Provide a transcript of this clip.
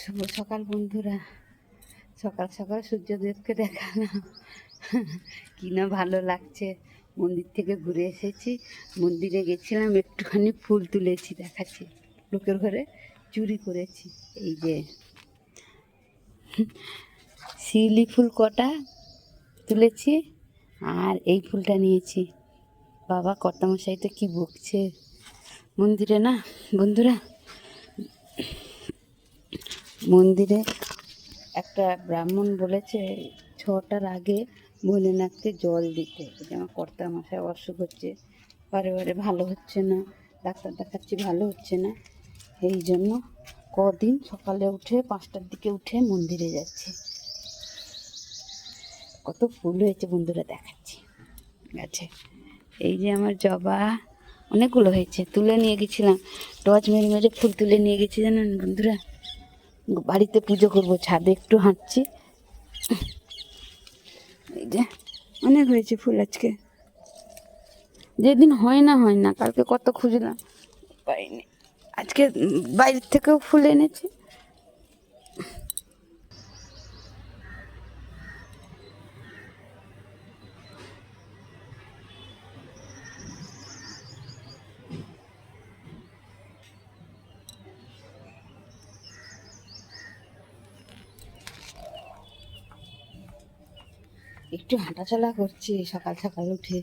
শুভ সকাল বন্ধুরা। সকাল সকাল সূর্যদেবকে দেখালাম, কি না ভালো লাগছে। মন্দির থেকে ঘুরে এসেছি, মন্দিরে গেছিলাম, একটুখানি ফুল তুলেছি, দেখাচ্ছি। লোকের ঘরে চুরি করেছি। এই যে শিউলি ফুল কটা তুলেছি, আর এই ফুলটা নিয়েছি। বাবা কর্তামশাই তো কি বকছে মন্দিরে, না বন্ধুরা। মন্দিরে একটা ব্রাহ্মণ বলেছে 6টার আগে ভোলেনাথকে জল দিতে। যে আমার কর্তামশাই অসুখ হচ্ছে, বারে বারে ভালো হচ্ছে না, ডাক্তার দেখাচ্ছি ভালো হচ্ছে না, এই জন্য কদিন সকালে উঠে 5টার দিকে উঠে মন্দিরে যাচ্ছি। কত ফুল হয়েছে বন্ধুরা, দেখাচ্ছি গাছে। এই যে আমার জবা অনেকগুলো হয়েছে, তুলে নিয়ে গেছিলাম। টর্চ মেরে মেরে ফুল তুলে নিয়ে গেছি জানেন বন্ধুরা। বাড়িতে পুজো করব, ছাদে একটু হাঁটছি। এই যে অনেক হয়েছে ফুল আজকে, যেদিন হয় না। কালকে কত খুঁজলাম, পাইনি। আজকে বাইরের থেকেও ফুল এনেছি। একটু হাঁটাচলা করছি সকাল সকাল উঠে।